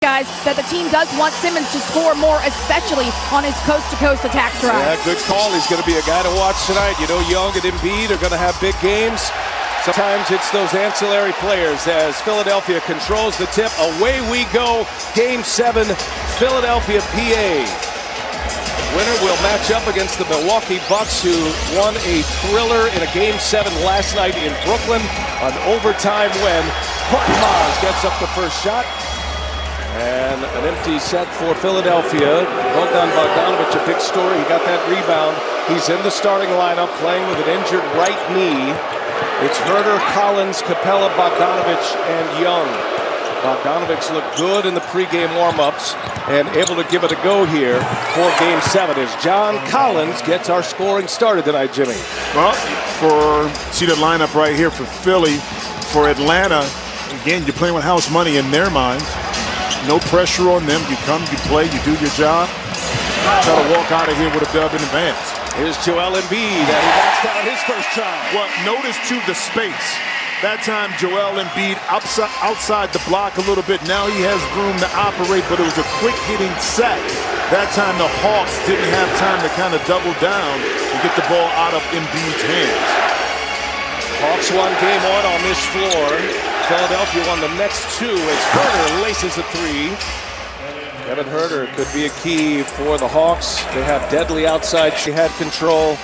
Guys, that the team does want Simmons to score more, especially on his coast-to-coast attack drives. Yeah, good call. He's going to be a guy to watch tonight. You know, Young and Embiid are going to have big games. Sometimes it's those ancillary players as Philadelphia controls the tip. Away we go. Game 7, Philadelphia, PA. Winner will match up against the Milwaukee Bucks, who won a thriller in a Game 7 last night in Brooklyn. An overtime win. Korkmaz gets up the first shot. And an empty set for Philadelphia. Bogdan Bogdanovic, a big story. He got that rebound. He's in the starting lineup playing with an injured right knee. It's Huerter, Collins, Capella, Bogdanovic, and Young. Bogdanovic looked good in the pregame warm-ups and able to give it a go here for Game 7 as John Collins gets our scoring started tonight, Jimmy. Well, see the lineup right here for Philly. For Atlanta, again, you're playing with house money in their minds. No pressure on them. You come, you play, you do your job. Try to walk out of here with a dub in advance. Here's Joel Embiid, and he knocks down his first try. Well, notice too the space. That time Joel Embiid outside the block a little bit. Now he has room to operate, but it was a quick hitting sack. That time the Hawks didn't have time to kind of double down and get the ball out of Embiid's hands. Hawks won Game 1 on this floor. Philadelphia won the next 2 as Huerter laces a 3. Kevin Huerter could be a key for the Hawks. They have deadly outside. She had control.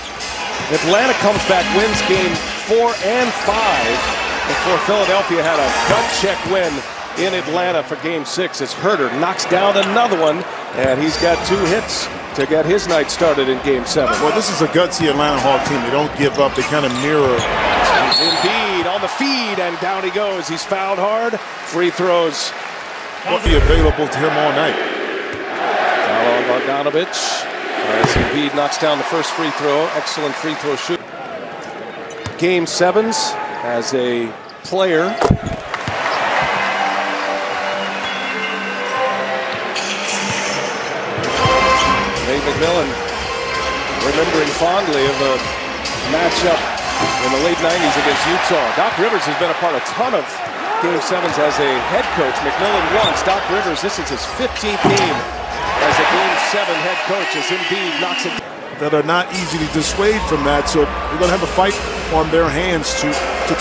Atlanta comes back, wins Game 4 and 5 before Philadelphia had a gut check win in Atlanta for Game 6 as Huerter knocks down another one, and he's got 2 hits to get his night started in Game 7. Well, this is a gutsy Atlanta Hawks team. They don't give up. They kind of mirror. Embiid on the feed, and down he goes. He's fouled hard. Free throws will be available to him all night. Foul on Bogdanovic as Embiid knocks down the first free throw. Excellent free throw shoot. Game 7s as a player. Nate McMillan remembering fondly of a matchup in the late 90s against Utah. Doc Rivers has been a part of a ton of Game 7s as a head coach. McMillan once. Doc Rivers, this is his 15th game as a Game 7 head coach as Embiid knocks it. That are not easy to dissuade from that, so they're going to have a fight on their hands to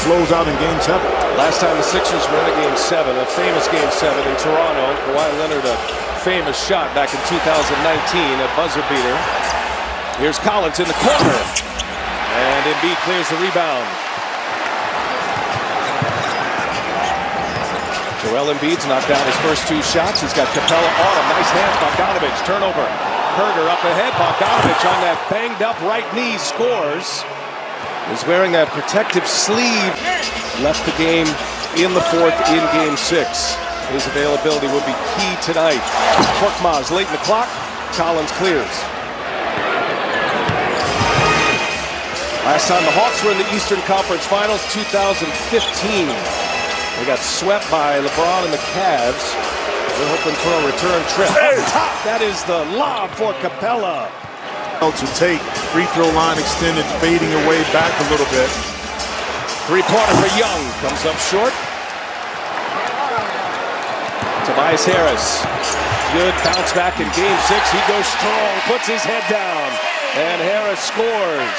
close out in Game 7. Last time the Sixers were in a Game 7, a famous Game 7 in Toronto. Kawhi Leonard, a famous shot back in 2019, a buzzer beater. Here's Collins in the corner. And Embiid clears the rebound. Joel Embiid's knocked down his first 2 shots. He's got Capella on him. Nice hands, Bogdanovic. Turnover. Huerter up ahead. Bogdanovic on that banged up right knee scores. He's wearing that protective sleeve. Left the game in the 4th in Game 6. His availability will be key tonight. Korkmaz late in the clock. Collins clears. Last time the Hawks were in the Eastern Conference Finals, 2015. They got swept by LeBron and the Cavs. They're hoping for a return trip. Up top, that is the lob for Capella. To take, free throw line extended, fading away back a little bit. 3-pointer for Young, comes up short. Tobias Harris, good bounce back in Game 6. He goes strong, puts his head down, and Harris scores.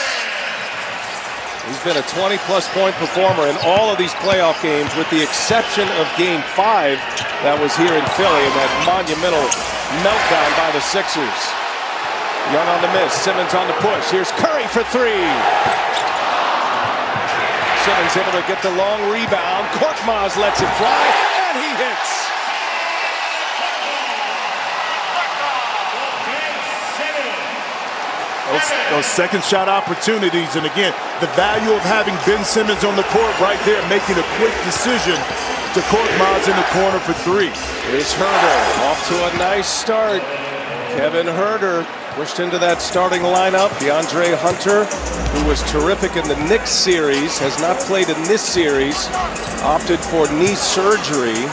He's been a 20-plus point performer in all of these playoff games, with the exception of Game 5 that was here in Philly and that monumental meltdown by the Sixers. Young on the miss, Simmons on the push. Here's Curry for 3. Simmons able to get the long rebound. Korkmaz lets it fly, and he hits. Those second shot opportunities, and again, the value of having Ben Simmons on the court right there, making a quick decision to Korkmaz in the corner for 3. Here's Huerter, off to a nice start. Kevin Huerter pushed into that starting lineup. DeAndre Hunter, who was terrific in the Knicks series, has not played in this series, opted for knee surgery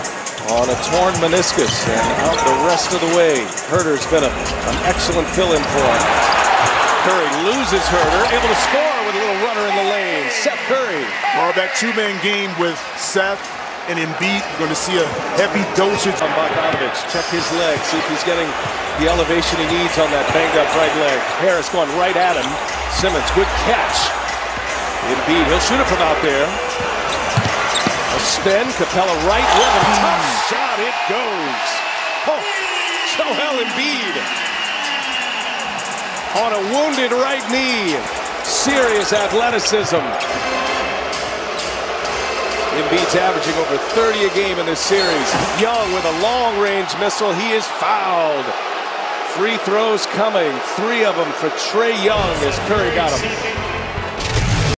on a torn meniscus and out the rest of the way. Huerter's been an excellent fill-in for him. Curry loses Huerter, able to score with a little runner in the lane. Seth Curry. Well, that 2-man game with Seth and Embiid, you're going to see a heavy dosage. Bogdanovich, check his leg, see if he's getting the elevation he needs on that banged-up right leg. Harris going right at him. Simmons, good catch. Embiid, he'll shoot it from out there. A spin, Capella right with him. Tough shot, it goes. Oh, Joel Embiid on a wounded right knee. Serious athleticism. Embiid's averaging over 30 a game in this series. Young with a long-range missile. He is fouled. Free throws coming. 3 of them for Trae Young as Curry got him.